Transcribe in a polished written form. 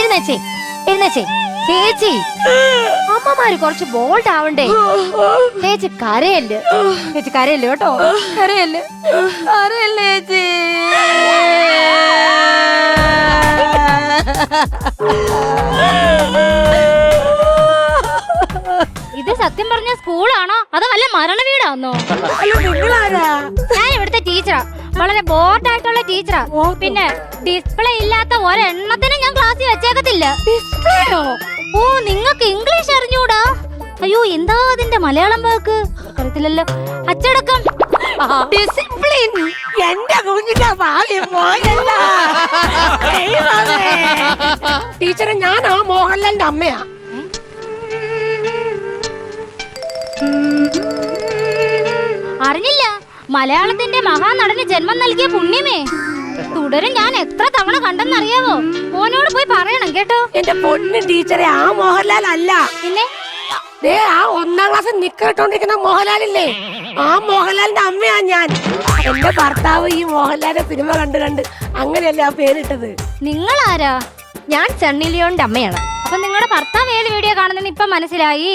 എഴുന്നേച്ചേ എഴുന്നേച്ചേ ചേച്ചി. അമ്മമാര് കുറച്ച് ബോൾഡ് ആവണ്ടേ. ചേച്ചി കരയല്ലേ, ചേച്ചി കരയല്ലേ കേട്ടോ, കരയല്ലേ കരയല്ലേ ചേച്ചി. ഇത് സത്യം പറഞ്ഞ സ്കൂളാണോ അതോ വല്ല മരണ വീടാന്നോ? ഞാൻ ഇവിടുത്തെ ടീച്ചറാ, വളരെ ബോർഡായിട്ടുള്ള ടീച്ചറാ. പിന്നെ ഡിസ്പ്ലേ ഇല്ലാത്ത ഒരെണ്ണത്തിനും ഞാൻ ക്ലാസ്സിൽ വെച്ചേക്കത്തില്ല. ഡിസ്പ്ലേയോ? ഓ, നിങ്ങൾക്ക് ഇംഗ്ലീഷ് അറിഞ്ഞൂടാ? അയ്യോ, എന്താ അതിന്റെ മലയാളം വാക്ക് അറിയത്തില്ലല്ലോ. അച്ചടക്കം, ഡിസിപ്ലിൻ. എന്റെ കുഞ്ഞിന്റെ ഭാഗ്യം പോയല്ല. ടീച്ചറെ, ഞാൻ ആ മോഹൻലാലിന്റെ അമ്മയാ. അറിഞ്ഞില്ല? മലയാളത്തിന്റെ മഹാനടന് ജന്മം നൽകിയ പുണ്യമേ. തുടരും ഞാൻ എത്ര തവണ കണ്ടെന്നറിയാവോ? മോനോട് പോയി പറയണം കേട്ടോ. എന്റെ പൊന്നു ടീച്ചറെ, ആ മോഹൻലാൽ അല്ല. പിന്നെ ആ 1ാം ക്ലാസ് നിക്കറിട്ടോണ്ടിരിക്കുന്ന മോഹൻലാലില്ലേ, ആ മോഹൻലാലിന്റെ അമ്മയാ ഞാൻ. എന്റെ ഭർത്താവ് ഈ മോഹൻലാലിന്റെ സിനിമ കണ്ട് അങ്ങനെയല്ലേ ആ പേരിട്ടത്. നിങ്ങളാരാ? ഞാൻ സണ്ണി ലിയോണിന്റെ അമ്മയാണ്. അപ്പൊ നിങ്ങളുടെ ഭർത്താവ് ഏത് വീഡിയോ കാണുന്നെന്ന് ഇപ്പൊ മനസ്സിലായി.